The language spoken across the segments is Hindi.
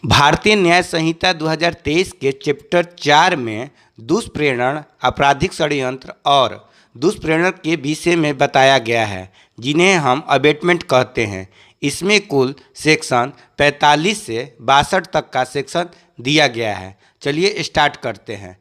भारतीय न्याय संहिता 2023 के चैप्टर 4 में दुष्प्रेरण, आपराधिक षड्यंत्र और दुष्प्रेरण के विषय में बताया गया है, जिन्हें हम अबेटमेंट कहते हैं। इसमें कुल सेक्शन 45 से 62 तक का सेक्शन दिया गया है। चलिए स्टार्ट करते हैं।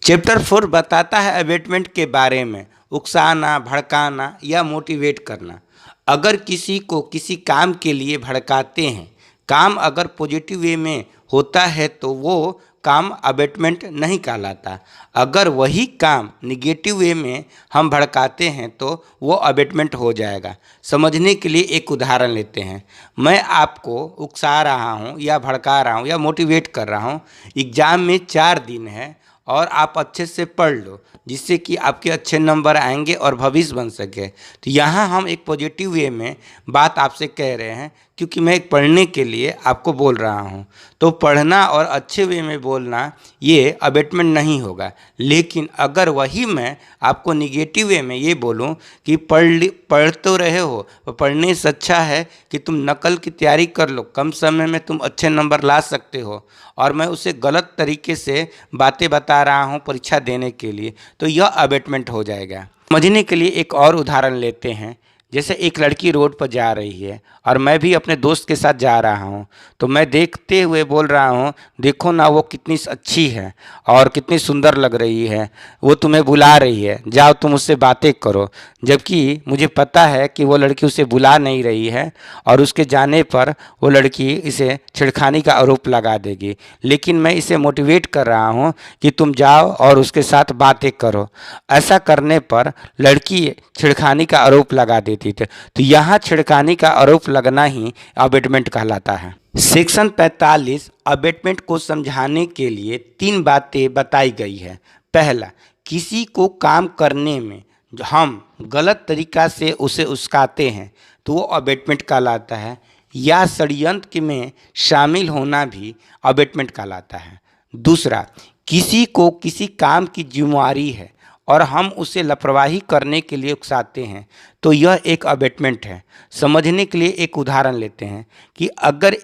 चैप्टर 4 बताता है अबेटमेंट के बारे में, उकसाना, भड़काना या मोटिवेट करना। अगर किसी को किसी काम के लिए भड़काते हैं, काम अगर पॉजिटिव वे में होता है तो वो काम अबेटमेंट नहीं कहलाता। अगर वही काम निगेटिव वे में हम भड़काते हैं तो वो अबेटमेंट हो जाएगा। समझने के लिए एक उदाहरण लेते हैं। मैं आपको उकसा रहा हूँ या भड़का रहा हूँ या मोटिवेट कर रहा हूँ। एग्ज़ाम में 4 दिन है और आप अच्छे से पढ़ लो, जिससे कि आपके अच्छे नंबर आएंगे और भविष्य बन सके। तो यहाँ हम एक पॉजिटिव वे में बात आपसे कह रहे हैं, क्योंकि मैं एक पढ़ने के लिए आपको बोल रहा हूँ। तो पढ़ना और अच्छे वे में बोलना ये अबेटमेंट नहीं होगा। लेकिन अगर वही मैं आपको निगेटिव वे में ये बोलूँ कि पढ़ तो रहे हो, पढ़ने से अच्छा है कि तुम नकल की तैयारी कर लो, कम समय में तुम अच्छे नंबर ला सकते हो, और मैं उसे गलत तरीके से बातें बता रहा हूँ परीक्षा देने के लिए, तो यह अबेटमेंट हो जाएगा। समझने के लिए एक और उदाहरण लेते हैं। जैसे एक लड़की रोड पर जा रही है और मैं भी अपने दोस्त के साथ जा रहा हूँ, तो मैं देखते हुए बोल रहा हूँ, देखो ना वो कितनी अच्छी है और कितनी सुंदर लग रही है, वो तुम्हें बुला रही है, जाओ तुम उससे बातें करो। जबकि मुझे पता है कि वो लड़की उसे बुला नहीं रही है और उसके जाने पर वो लड़की इसे छेड़खानी का आरोप लगा देगी। लेकिन मैं इसे मोटिवेट कर रहा हूँ कि तुम जाओ और उसके साथ बातें करो। ऐसा करने पर लड़की छेड़खानी का आरोप लगा देती थी। तो यहाँ छेड़खानी का आरोप लगना ही अबेटमेंट कहलाता है। सेक्शन 45 अबेटमेंट को समझाने के लिए 3 बातें बताई गई है। पहला, किसी को काम करने में जो हम गलत तरीका से उसे उस्काते हैं तो वो अबेटमेंट कहलाता है, या षड्यंत्र में शामिल होना भी अबेटमेंट कहलाता है। दूसरा, किसी को किसी काम की जिम्मेवारी है और हम उसे लापरवाही करने के लिए उकसाते हैं तो यह एक अबेटमेंट है। समझने के लिए एक उदाहरण लेते हैं कि अगर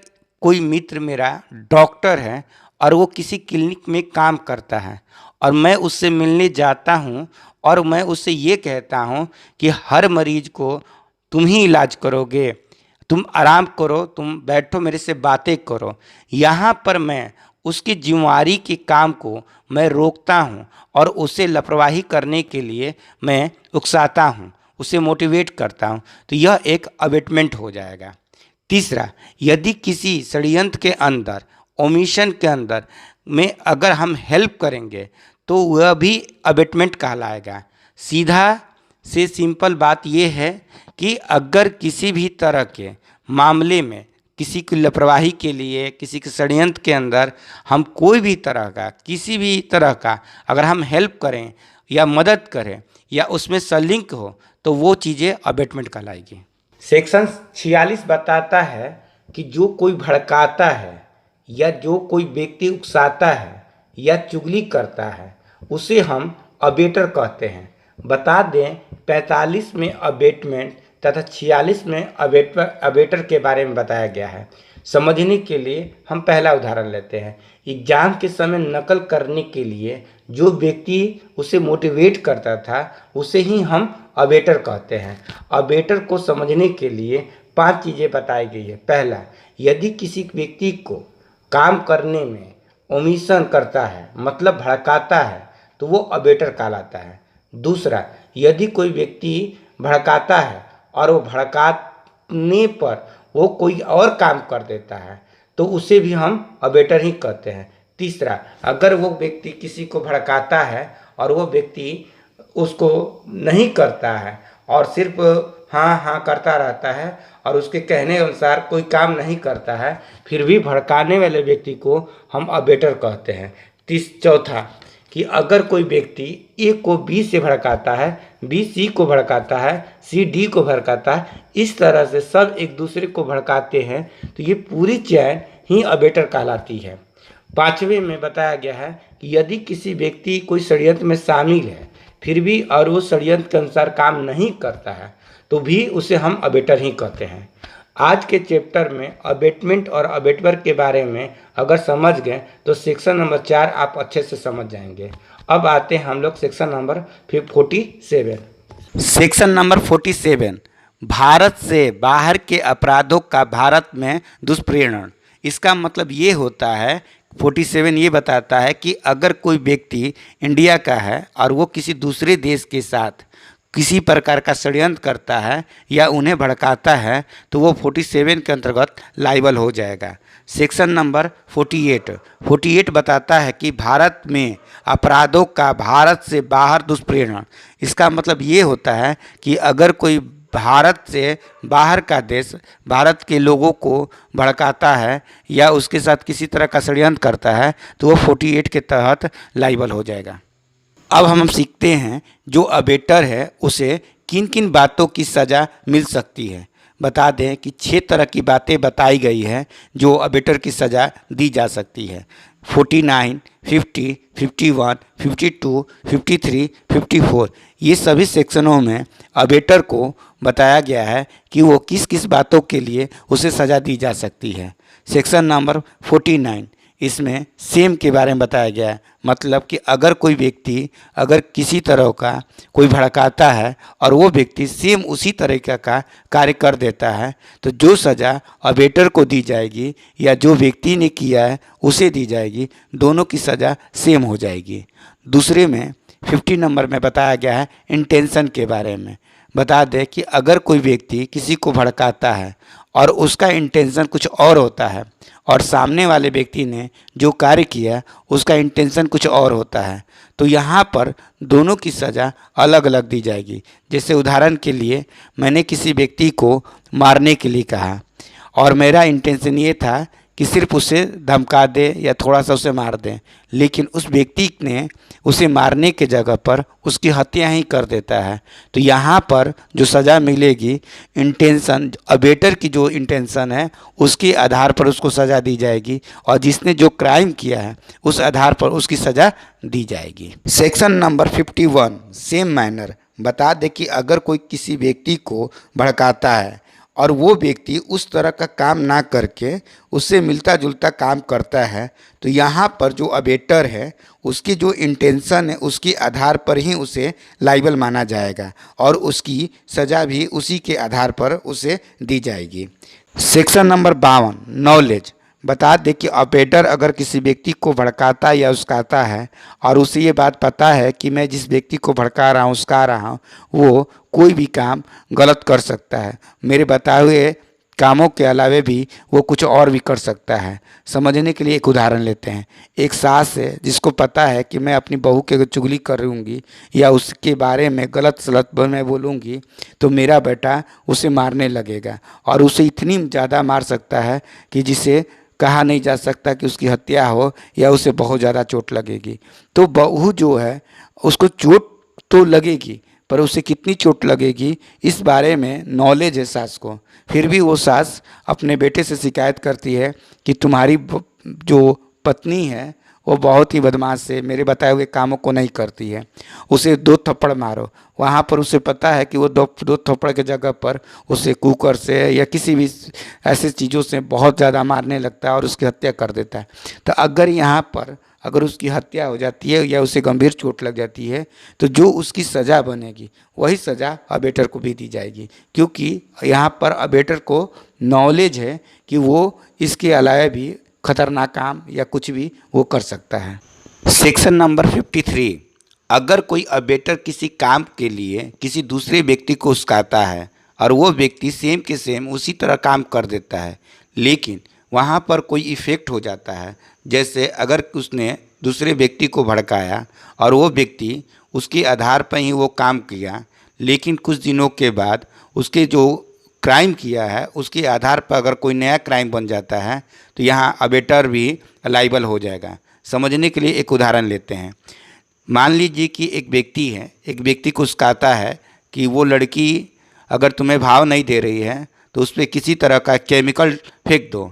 कोई मित्र मेरा डॉक्टर है और वो किसी क्लिनिक में काम करता है और मैं उससे मिलने जाता हूँ और मैं उससे ये कहता हूँ कि हर मरीज को तुम ही इलाज करोगे, तुम आराम करो, तुम बैठो, मेरे से बातें करो। यहाँ पर मैं उसकी जिम्मेवारी के काम को मैं रोकता हूँ और उसे लापरवाही करने के लिए मैं उकसाता हूँ, उसे मोटिवेट करता हूँ, तो यह एक अबेटमेंट हो जाएगा। तीसरा, यदि किसी षड्यंत्र के अंदर, ओमिशन के अंदर में अगर हम हेल्प करेंगे तो वह भी अबेटमेंट कहलाएगा। सीधा से सिंपल बात यह है कि अगर किसी भी तरह के मामले में किसी की लापरवाही के लिए, किसी के षड्यंत्र के अंदर हम कोई भी तरह का, किसी भी तरह का अगर हम हेल्प करें या मदद करें या उसमें संलिंक हो तो वो चीज़ें अबेटमेंट कहलाएगी। सेक्शन 46 बताता है कि जो कोई भड़काता है या जो कोई व्यक्ति उकसाता है या चुगली करता है उसे हम अबेटर कहते हैं। बता दें, 45 में अबेटमेंट तथा 46 में अबेटर के बारे में बताया गया है। समझने के लिए हम पहला उदाहरण लेते हैं। एग्जाम के समय नकल करने के लिए जो व्यक्ति उसे मोटिवेट करता था उसे ही हम अबेटर कहते हैं। अबेटर को समझने के लिए 5 चीज़ें बताई गई है। पहला, यदि किसी व्यक्ति को काम करने में ओमिशन करता है, मतलब भड़काता है, तो वो अबेटर कहलाता है। दूसरा, यदि कोई व्यक्ति भड़काता है और वो भड़काने पर वो कोई और काम कर देता है तो उसे भी हम अबेटर ही कहते हैं। तीसरा, अगर वो व्यक्ति किसी को भड़काता है और वो व्यक्ति उसको नहीं करता है और सिर्फ हाँ हाँ करता रहता है और उसके कहने अनुसार कोई काम नहीं करता है, फिर भी भड़काने वाले व्यक्ति को हम अबेटर कहते हैं। चौथा, कि अगर कोई व्यक्ति ए को बी से भड़काता है, बी सी को भड़काता है, सी डी को भड़काता है, इस तरह से सब एक दूसरे को भड़काते हैं, तो ये पूरी चैन ही अबेटर कहलाती है। 5वें में बताया गया है कि यदि किसी व्यक्ति कोई षड्यंत्र में शामिल है फिर भी और वो षड्यंत्र के अनुसार काम नहीं करता है तो भी उसे हम अबेटर ही कहते हैं। आज के चैप्टर में अबेटमेंट और अबेटवर के बारे में अगर समझ गए तो सेक्शन नंबर 4 आप अच्छे से समझ जाएंगे। अब आते हैं हम लोग section number 47। Section number 47, Bharat से बाहर के अपराधों का भारत में दुष्प्रेरण। इसका मतलब ये होता है 47 ये बताता है कि अगर कोई व्यक्ति इंडिया का है और वो किसी दूसरे देश के साथ किसी प्रकार का षड्यंत्र करता है या उन्हें भड़काता है तो वो 47 के अंतर्गत लाइबल हो जाएगा। सेक्शन नंबर 48 बताता है कि भारत में अपराधों का भारत से बाहर दुष्प्रेरण। इसका मतलब ये होता है कि अगर कोई भारत से बाहर का देश भारत के लोगों को भड़काता है या उसके साथ किसी तरह का षड्यंत्र करता है तो वो 48 के तहत लाइबल हो जाएगा। अब हम सीखते हैं जो अबेटर है उसे किन किन बातों की सज़ा मिल सकती है। बता दें कि 6 तरह की बातें बताई गई है जो अबेटर की सज़ा दी जा सकती है। 49, 50, 51, 52, 53, 54 ये सभी सेक्शनों में अबेटर को बताया गया है कि वो किस किस बातों के लिए उसे सज़ा दी जा सकती है। सेक्शन नंबर 49 इसमें सेम के बारे में बताया गया है। मतलब कि अगर कोई व्यक्ति अगर किसी तरह का कोई भड़काता है और वो व्यक्ति सेम उसी तरीके का कार्य कर देता है तो जो सज़ा अबेटर को दी जाएगी या जो व्यक्ति ने किया है उसे दी जाएगी, दोनों की सज़ा सेम हो जाएगी। दूसरे में 50 नंबर में बताया गया है इंटेंशन के बारे में। बता दें कि अगर कोई व्यक्ति किसी को भड़काता है और उसका इंटेंशन कुछ और होता है और सामने वाले व्यक्ति ने जो कार्य किया उसका इंटेंशन कुछ और होता है तो यहाँ पर दोनों की सज़ा अलग अलग दी जाएगी। जैसे उदाहरण के लिए मैंने किसी व्यक्ति को मारने के लिए कहा और मेरा इंटेंशन ये था कि सिर्फ उसे धमका दे या थोड़ा सा उसे मार दें, लेकिन उस व्यक्ति ने उसे मारने के जगह पर उसकी हत्या ही कर देता है तो यहाँ पर जो सज़ा मिलेगी इंटेंशन अबेटर की जो इंटेंशन है उसके आधार पर उसको सज़ा दी जाएगी और जिसने जो क्राइम किया है उस आधार पर उसकी सज़ा दी जाएगी। Section number 51 same manner. बता दें कि अगर कोई किसी व्यक्ति को भड़काता है और वो व्यक्ति उस तरह का काम ना करके उससे मिलता जुलता काम करता है तो यहाँ पर जो अबेटर है उसकी जो इंटेंशन है उसके आधार पर ही उसे लाइबल माना जाएगा और उसकी सज़ा भी उसी के आधार पर उसे दी जाएगी। Section number 52 knowledge. बता दें कि अबेटर अगर किसी व्यक्ति को भड़काता या उस्काता है और उसे ये बात पता है कि मैं जिस व्यक्ति को भड़का रहा हूँ उस्का रहा हूँ वो कोई भी काम गलत कर सकता है, मेरे बताए हुए कामों के अलावे भी वो कुछ और भी कर सकता है। समझने के लिए एक उदाहरण लेते हैं। एक सास है जिसको पता है कि मैं अपनी बहू के चुगली करूँगी या उसके बारे में गलत सलत मैं बोलूँगी तो मेरा बेटा उसे मारने लगेगा और उसे इतनी ज़्यादा मार सकता है कि जिसे कहा नहीं जा सकता कि उसकी हत्या हो या उसे बहुत ज़्यादा चोट लगेगी। तो बहू जो है उसको चोट तो लगेगी पर उसे कितनी चोट लगेगी इस बारे में नॉलेज है सास को, फिर भी वो सास अपने बेटे से शिकायत करती है कि तुम्हारी जो पत्नी है वो बहुत ही बदमाश है, मेरे बताए हुए कामों को नहीं करती है, उसे 2 थप्पड़ मारो। वहाँ पर उसे पता है कि वो 2 थप्पड़ के जगह पर उसे कुकर से या किसी भी ऐसे चीज़ों से बहुत ज़्यादा मारने लगता है और उसकी हत्या कर देता है। तो अगर यहाँ पर अगर उसकी हत्या हो जाती है या उसे गंभीर चोट लग जाती है तो जो उसकी सज़ा बनेगी वही सज़ा अबेटर को भी दी जाएगी, क्योंकि यहाँ पर अबेटर को नॉलेज है कि वो इसके अलावा भी खतरनाक काम या कुछ भी वो कर सकता है। सेक्शन नंबर 53 अगर कोई अबेटर किसी काम के लिए किसी दूसरे व्यक्ति को उस्काता है और वो व्यक्ति सेम के सेम उसी तरह काम कर देता है लेकिन वहाँ पर कोई इफ़ेक्ट हो जाता है, जैसे अगर उसने दूसरे व्यक्ति को भड़काया और वो व्यक्ति उसके आधार पर ही वो काम किया लेकिन कुछ दिनों के बाद उसके जो क्राइम किया है उसके आधार पर अगर कोई नया क्राइम बन जाता है तो यहाँ अबेटर भी लाइबल हो जाएगा। समझने के लिए एक उदाहरण लेते हैं। मान लीजिए कि एक व्यक्ति है, एक व्यक्ति को उस्काता है कि वो लड़की अगर तुम्हें भाव नहीं दे रही है तो उस पर किसी तरह का केमिकल फेंक दो।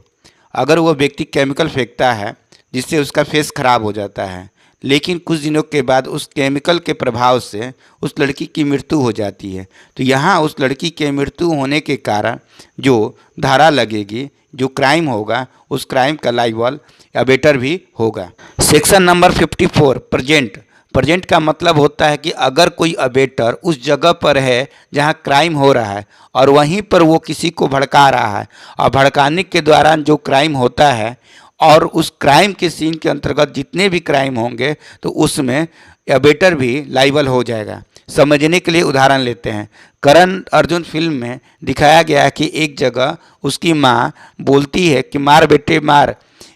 अगर वो व्यक्ति केमिकल फेंकता है जिससे उसका फेस ख़राब हो जाता है लेकिन कुछ दिनों के बाद उस केमिकल के प्रभाव से उस लड़की की मृत्यु हो जाती है। तो यहाँ उस लड़की के मृत्यु होने के कारण जो धारा लगेगी, जो क्राइम होगा, उस क्राइम का लाइबल अबेटर भी होगा। Section number 54 present. प्रेजेंट का मतलब होता है कि अगर कोई अबेटर उस जगह पर है जहां क्राइम हो रहा है और वहीं पर वो किसी को भड़का रहा है और भड़काने के दौरान जो क्राइम होता है और उस क्राइम के सीन के अंतर्गत जितने भी क्राइम होंगे तो उसमें अबेटर भी लाइबल हो जाएगा। समझने के लिए उदाहरण लेते हैं। करण अर्जुन फिल्म में दिखाया गया है कि एक जगह उसकी माँ बोलती है कि मार बेटे मार,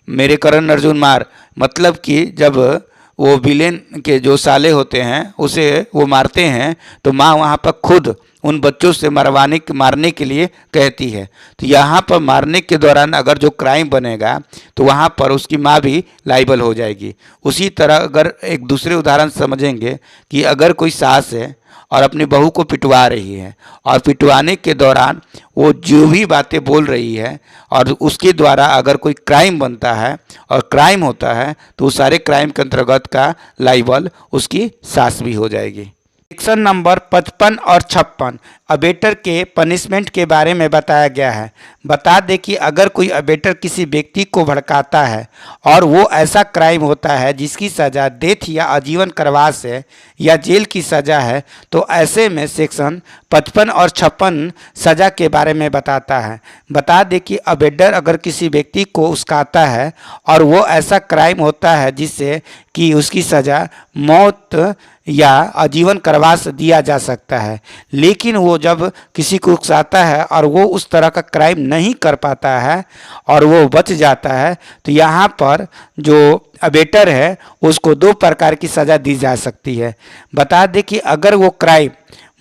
मेरे करण अर्जुन मार, मतलब कि जब वो विलेन के जो साले होते हैं उसे वो मारते हैं तो माँ वहाँ पर खुद उन बच्चों से मारने के लिए कहती है। तो यहाँ पर मारने के दौरान अगर जो क्राइम बनेगा तो वहाँ पर उसकी माँ भी लाइबल हो जाएगी। उसी तरह अगर एक दूसरे उदाहरण समझेंगे कि अगर कोई सास है और अपनी बहू को पिटवा रही है और पिटवाने के दौरान वो जो भी बातें बोल रही है और उसके द्वारा अगर कोई क्राइम बनता है और क्राइम होता है तो उस सारे क्राइम के अंतर्गत का लाइबल उसकी सास भी हो जाएगी। सेक्शन नंबर 55 और 56 अबेटर के पनिशमेंट के बारे में बताया गया है। बता दें कि अगर कोई अबेटर किसी व्यक्ति को भड़काता है और वो ऐसा क्राइम होता है जिसकी सज़ा डेथ या आजीवन कारावास है या जेल की सज़ा है तो ऐसे में सेक्शन 55 और 56 सज़ा के बारे में बताता है। बता दें कि अबेटर अगर किसी व्यक्ति को उस्काता है और वो ऐसा क्राइम होता है जिससे कि उसकी सज़ा मौत या आजीवन कारावास दिया जा सकता है, लेकिन वो जब किसी को उकसाता है और वो उस तरह का क्राइम नहीं कर पाता है और वो बच जाता है तो यहाँ पर जो अबेटर है उसको 2 प्रकार की सज़ा दी जा सकती है। बता दें कि अगर वो क्राइम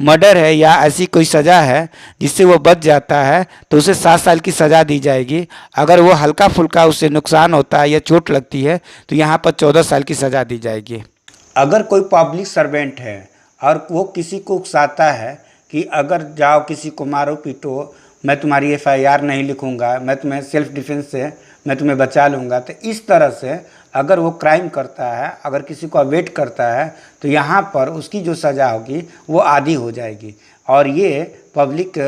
मर्डर है या ऐसी कोई सज़ा है जिससे वो बच जाता है तो उसे 7 साल की सज़ा दी जाएगी। अगर वो हल्का फुल्का उससे नुकसान होता है या चोट लगती है तो यहाँ पर 14 साल की सज़ा दी जाएगी। अगर कोई पब्लिक सर्वेंट है और वो किसी को उकसाता है कि अगर जाओ किसी को मारो पीटो, मैं तुम्हारी FIR नहीं लिखूंगा, मैं तुम्हें सेल्फ डिफेंस से मैं तुम्हें बचा लूँगा, तो इस तरह से अगर वो क्राइम करता है, अगर किसी को अवेट करता है तो यहाँ पर उसकी जो सज़ा होगी वो आधी हो जाएगी। और ये पब्लिक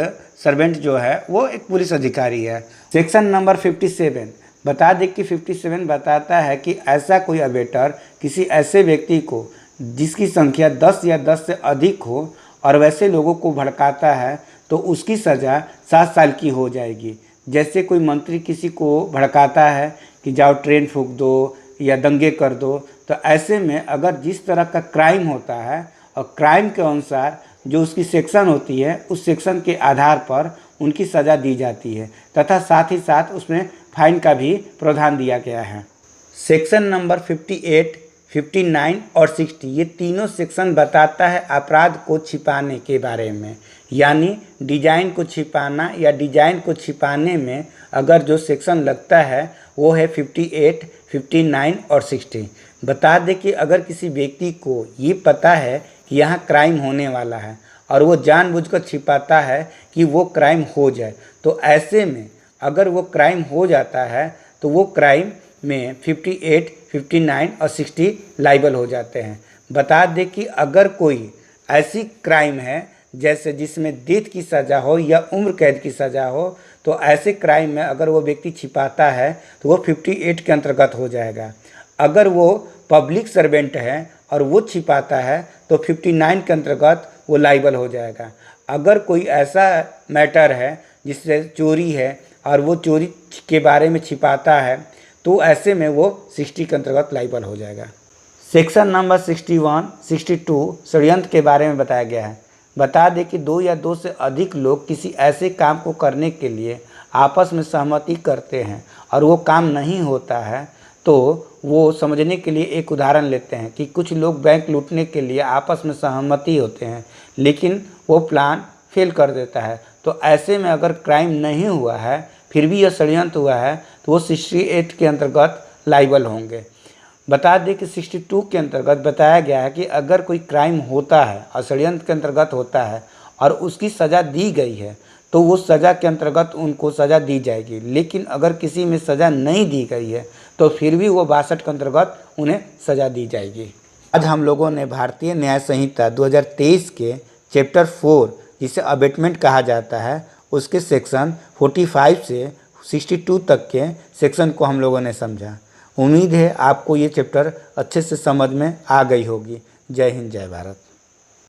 सर्वेंट जो है वो एक पुलिस अधिकारी है। सेक्शन नंबर 57 बता दें कि 57 बताता है कि ऐसा कोई अबेटर किसी ऐसे व्यक्ति को जिसकी संख्या 10 या 10 से अधिक हो और वैसे लोगों को भड़काता है तो उसकी सज़ा 7 साल की हो जाएगी। जैसे कोई मंत्री किसी को भड़काता है कि जाओ ट्रेन फूंक दो या दंगे कर दो, तो ऐसे में अगर जिस तरह का क्राइम होता है और क्राइम के अनुसार जो उसकी सेक्शन होती है उस सेक्शन के आधार पर उनकी सज़ा दी जाती है तथा साथ ही साथ उसमें फाइन का भी प्रावधान दिया गया है। सेक्शन नंबर 58, 59 और 60 ये तीनों सेक्शन बताता है अपराध को छिपाने के बारे में, यानी डिजाइन को छिपाना या डिजाइन को छिपाने में अगर जो सेक्शन लगता है वो है 58, 59 और 60। बता दें कि अगर किसी व्यक्ति को ये पता है कि यहाँ क्राइम होने वाला है और वो जानबूझकर छिपाता है कि वो क्राइम हो जाए, तो ऐसे में अगर वो क्राइम हो जाता है तो वो क्राइम में 58, 59 और 60 लाइबल हो जाते हैं। बता दें कि अगर कोई ऐसी क्राइम है जैसे जिसमें डेथ की सज़ा हो या उम्र कैद की सज़ा हो तो ऐसे क्राइम में अगर वो व्यक्ति छिपाता है तो वो 58 के अंतर्गत हो जाएगा। अगर वो पब्लिक सर्वेंट है और वो छिपाता है तो 59 के अंतर्गत वो लाइबल हो जाएगा। अगर कोई ऐसा मैटर है जिससे चोरी है और वो चोरी के बारे में छिपाता है तो ऐसे में वो 60 के अंतर्गत लाइबल हो जाएगा। सेक्शन नंबर 61, 62 षड्यंत्र के बारे में बताया गया है। बता दें कि 2 या 2 से अधिक लोग किसी ऐसे काम को करने के लिए आपस में सहमति करते हैं और वो काम नहीं होता है तो वो समझने के लिए एक उदाहरण लेते हैं कि कुछ लोग बैंक लूटने के लिए आपस में सहमति होते हैं लेकिन वो प्लान फेल कर देता है। तो ऐसे में अगर क्राइम नहीं हुआ है फिर भी यह षड्यंत्र हुआ है तो वो 68 के अंतर्गत लाइबल होंगे। बता दें कि 62 के अंतर्गत बताया गया है कि अगर कोई क्राइम होता है और षड्यंत्र के अंतर्गत होता है और उसकी सज़ा दी गई है तो वो सज़ा के अंतर्गत उनको सज़ा दी जाएगी, लेकिन अगर किसी में सज़ा नहीं दी गई है तो फिर भी वो 62 के अंतर्गत उन्हें सज़ा दी जाएगी। आज हम लोगों ने भारतीय न्याय संहिता 2023 के चैप्टर 4, जिसे अबेटमेंट कहा जाता है, उसके सेक्शन 45 से 62 तक के सेक्शन को हम लोगों ने समझा। उम्मीद है आपको ये चैप्टर अच्छे से समझ में आ गई होगी। जय हिंद, जय भारत।